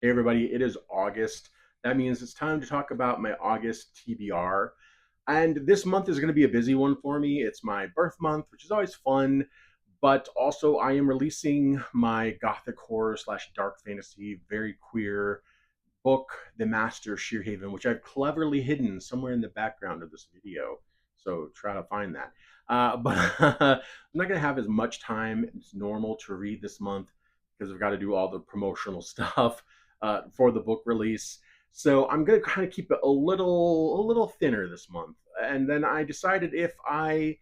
Hey everybody, it is August. That means it's time to talk about my August TBR. And this month is going to be a busy one for me. It's my birth month, which is always fun, but also I am releasing my gothic horror slash dark fantasy, very queer book, The Master Sheerhaven, which I've cleverly hidden somewhere in the background of this video. So try to find that. But I'm not going to have as much time as normal to read this month because I've got to do all the promotional stuff for the book release. So I'm going to kind of keep it a little thinner this month. And then I decided if I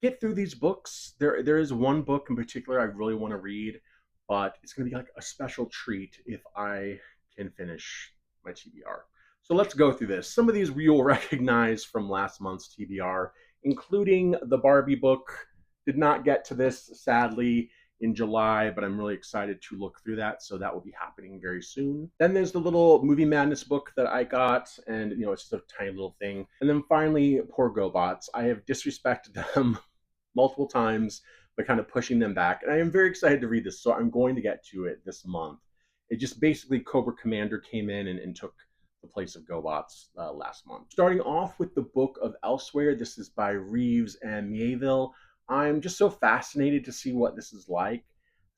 get through these books, there is one book in particular I really want to read, but it's going to be like a special treat if I can finish my TBR. So let's go through this. Some of these you'll recognize from last month's TBR, including the Barbie book. Did not get to this, sadly, in July, but I'm really excited to look through that. So that will be happening very soon. Then there's the little Movie Madness book that I got, and it's just a tiny little thing. And then finally, Poor GoBots. I have disrespected them multiple times, but kind of pushing them back. And I am very excited to read this, so I'm going to get to it this month. It just basically Cobra Commander came in and took the place of GoBots last month. Starting off with the Book of Elsewhere, this is by Reeves and Mieville. I'm just so fascinated to see what this is like.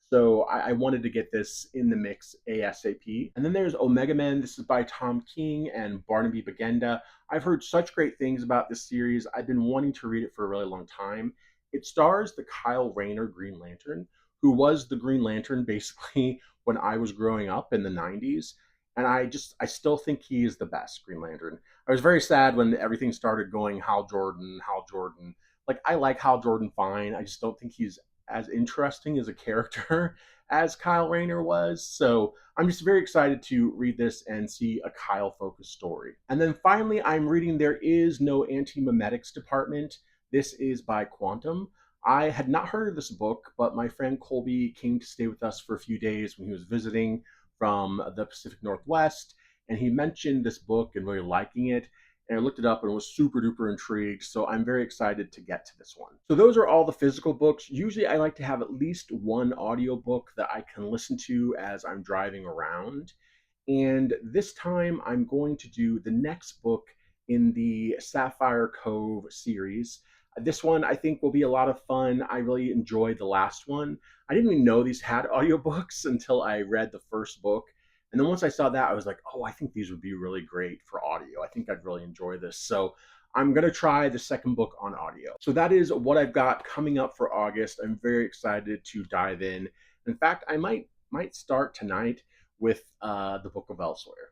So I wanted to get this in the mix ASAP. And then there's Omega Men. This is by Tom King and Barnaby Bagenda. I've heard such great things about this series. I've been wanting to read it for a really long time. It stars the Kyle Rayner Green Lantern, who was the Green Lantern basically when I was growing up in the 90s. And I still think he is the best Green Lantern. I was very sad when everything started going Hal Jordan, Hal Jordan. Like, I like Hal Jordan fine. I just don't think he's as interesting as a character as Kyle Rayner was. So I'm just very excited to read this and see a Kyle focused story. And then finally, I'm reading There Is No Anti-Memetics Department. This is by Quantum. I had not heard of this book, but my friend Colby came to stay with us for a few days when he was visiting from the Pacific Northwest, and he mentioned this book and really liking it. And I looked it up and was super duper intrigued. So I'm very excited to get to this one. So those are all the physical books. Usually I like to have at least one audiobook that I can listen to as I'm driving around. And this time I'm going to do the next book in the Sapphire Cove series. This one I think will be a lot of fun. I really enjoyed the last one. I didn't even know these had audiobooks until I read the first book. And then once I saw that, I was like, oh, I think these would be really great for audio. I think I'd really enjoy this. So I'm going to try the second book on audio. So that is what I've got coming up for August. I'm very excited to dive in. In fact, I might start tonight with the Book of Elsewhere.